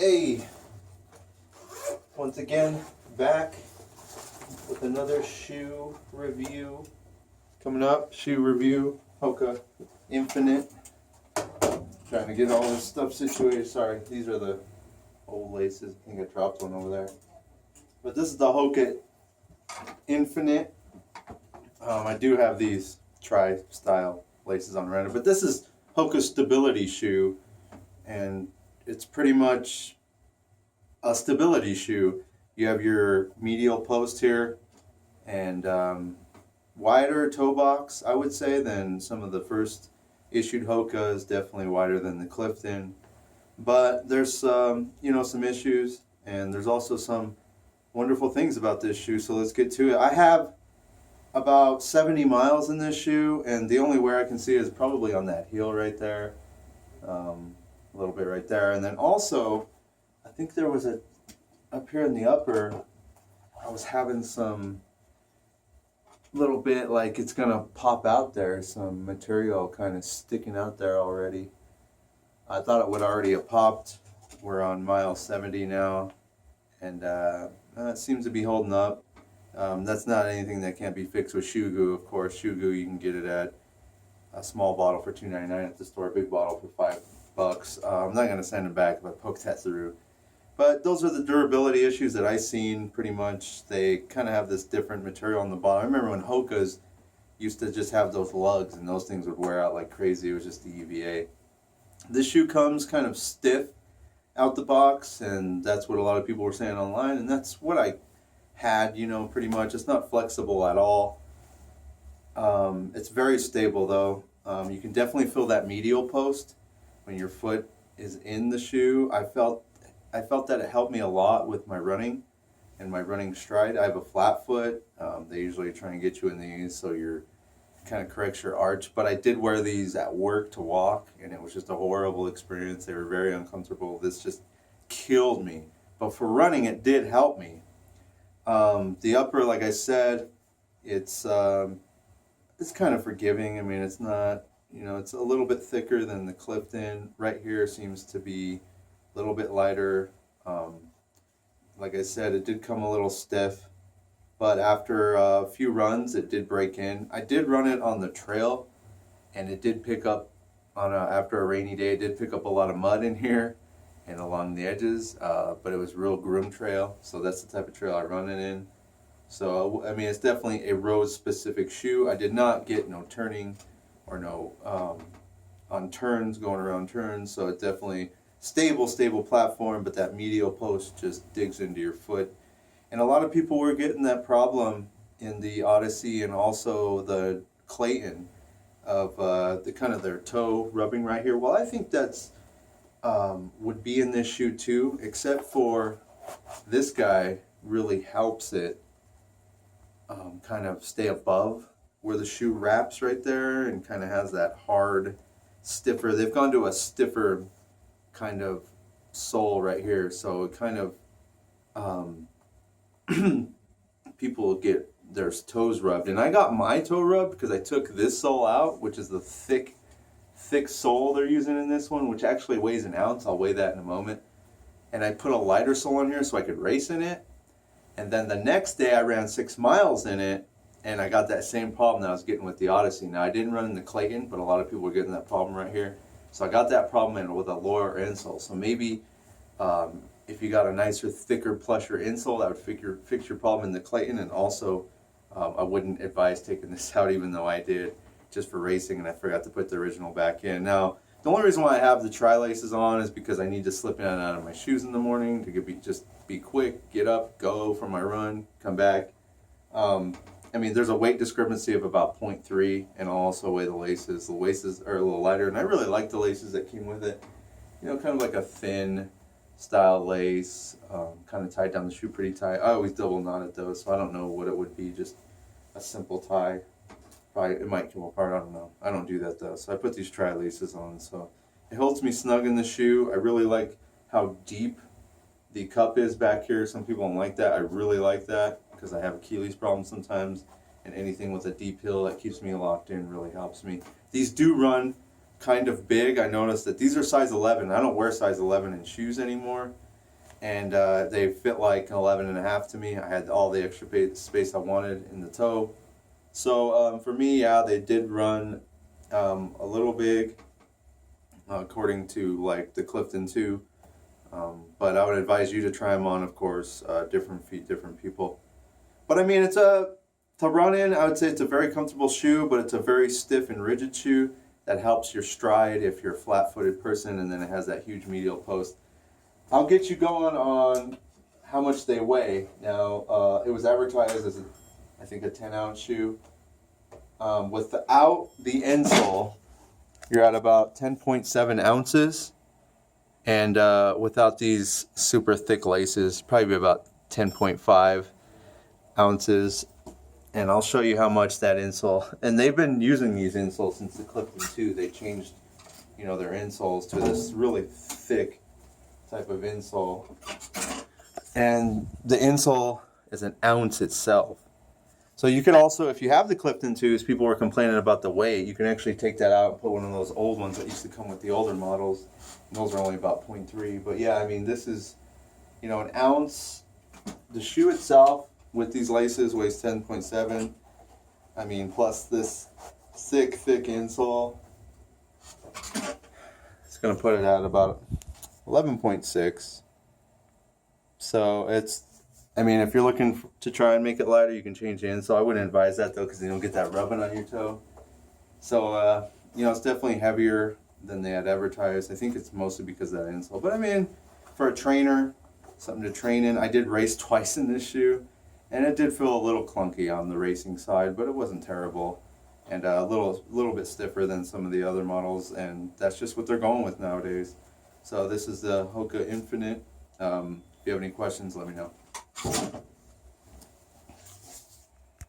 Hey, once again, back with another shoe review. Coming up, shoe review, Hoka Infinite. Trying to get all this stuff situated. Sorry, these are the old laces. I think I dropped one over there. But this is the Hoka Infinite. I do have these tri-style laces on around it, but this is Hoka's stability shoe, and it's pretty much a stability shoe. You have your medial post here, and wider toe box, I would say, than some of the first issued Hokas. Definitely wider than the Clifton, but there's some issues, and there's also some wonderful things about this shoe. So let's get to it. I have about 70 miles in this shoe, and the only wear I can see is probably on that heel right there, a little bit right there, and then also I think there was up here in the upper, I was having some little bit like it's gonna pop out there, some material kind of sticking out there already. I thought it would already have popped. We're on mile 70 now, and it seems to be holding up. That's not anything that can't be fixed with shoe goo. Of course, shoe goo, you can get it at a small bottle for $2.99 at the store, big bottle for $5. I'm not going to send them back if I poke that through. But those are the durability issues that I've seen pretty much. They kind of have this different material on the bottom. I remember when Hokas used to just have those lugs, and those things would wear out like crazy. It was just the EVA. This shoe comes kind of stiff out the box, and that's what a lot of people were saying online, and that's what I had, pretty much. It's not flexible at all. It's very stable though. You can definitely feel that medial post when your foot is in the shoe. I felt that it helped me a lot with my running and my running stride. I have a flat foot. They usually try and get you in these so you're kind of corrects your arch, but I did wear these at work to walk, and it was just a horrible experience. They were very uncomfortable. This just killed me, but for running it did help me. The upper, like I said, it's kind of forgiving. I mean, it's not, it's a little bit thicker than the Clifton. Right here seems to be a little bit lighter. Like I said, it did come a little stiff, but after a few runs, it did break in. I did run it on the trail, and it did pick up after a rainy day. It did pick up a lot of mud in here and along the edges, but it was real groom trail, so that's the type of trail I run it in. So I mean, it's definitely a road specific shoe. I did not get no turning or no on turns, going around turns, so it's definitely stable platform, but that medial post just digs into your foot. And a lot of people were getting that problem in the Odyssey and also the Clayton of the kind of their toe rubbing right here. Well, I think that's would be in this shoe too, except for this guy really helps it kind of stay above where the shoe wraps right there, and kind of has that hard, stiffer. They've gone to a stiffer kind of sole right here, so it kind of people get their toes rubbed, and I got my toe rubbed because I took this sole out, which is the thick sole they're using in this one, which actually weighs an ounce. I'll weigh that in a moment. And I put a lighter sole on here so I could race in it. And then the next day I ran 6 miles in it, and I got that same problem that I was getting with the Odyssey. Now I didn't run in the Clayton, but a lot of people were getting that problem right here. So I got that problem with a lower insole. So maybe if you got a nicer, thicker, plusher insole, that would fix your problem in the Clayton. And also, I wouldn't advise taking this out, even though I did, just for racing, and I forgot to put the original back in. Now, the only reason why I have the tri-laces on is because I need to slip in and out of my shoes in the morning to just be quick, get up, go for my run, come back. I mean, there's a weight discrepancy of about 0.3, and I'll also weigh the laces. The laces are a little lighter, and I really like the laces that came with it. Kind of like a thin style lace, kind of tied down the shoe pretty tight. I always double knot it though, so I don't know what it would be, just a simple tie. Probably it might come apart, I don't know. I don't do that though, so I put these tri-laces on, so it holds me snug in the shoe. I really like how deep the cup is back here. Some people don't like that. I really like that because I have Achilles problems sometimes, and anything with a deep heel that keeps me locked in really helps me. These do run kind of big. I noticed that these are size 11. I don't wear size 11 in shoes anymore. and they fit like 11 and a half to me. I had all the extra space I wanted in the toe. So for me, yeah, they did run a little big, according to like the Clifton 2. But I would advise you to try them on, of course, different feet, different people. But I mean, to run in, I would say it's a very comfortable shoe, but it's a very stiff and rigid shoe that helps your stride if you're a flat-footed person, and then it has that huge medial post. I'll get you going on how much they weigh. Now, it was advertised as, I think, a 10-ounce shoe. Without the insole, you're at about 10.7 ounces. And without these super thick laces, probably about 10.5 ounces. And I'll show you how much that insole, and they've been using these insoles since the Clifton 2. They changed, their insoles to this really thick type of insole. And the insole is an ounce itself. So you could also, if you have the Clifton 2s, people were complaining about the weight, you can actually take that out and put one of those old ones that used to come with the older models. And those are only about 0.3. But yeah, I mean, this is, an ounce. The shoe itself with these laces weighs 10.7. I mean, plus this thick insole. It's going to put it at about 11.6. So if you're looking to try and make it lighter, you can change the insole. I wouldn't advise that though, because you don't get that rubbing on your toe. So, it's definitely heavier than they had advertised. I think it's mostly because of that insole. But I mean, for a trainer, something to train in. I did race twice in this shoe, and it did feel a little clunky on the racing side, but it wasn't terrible. And a little bit stiffer than some of the other models, and that's just what they're going with nowadays. So this is the Hoka Infinite. If you have any questions, let me know.